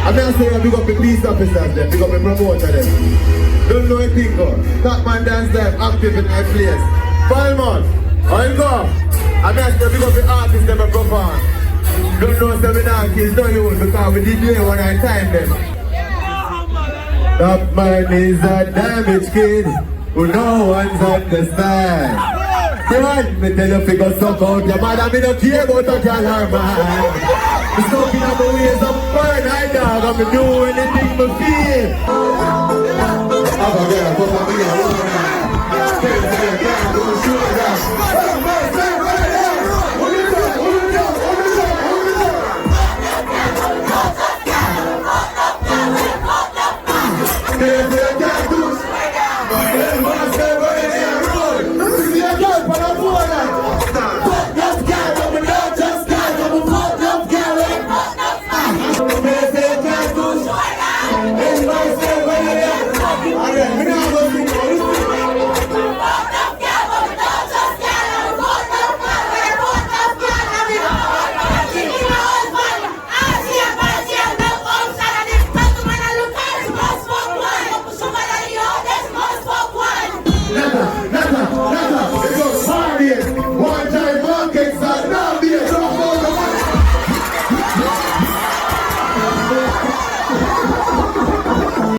I'm not saying big up the police officers them, big up the promoter them. Don't know anything go. Top man dance them, active in my place. Palmon, I'll go. I'm not saying big up the artists them a perform. Don't know seminar kids, don't you, because we did play one I time them. Top man is a damaged kid who no one's understand. You want me tell you figure suck out your mother, me don't care about a girl or man. I'm talking about ways of burn, I dog, I'm do anything for feel. I'm a girl, come on, me a woman. Tell me, girl, don't shoot that. Hold it up.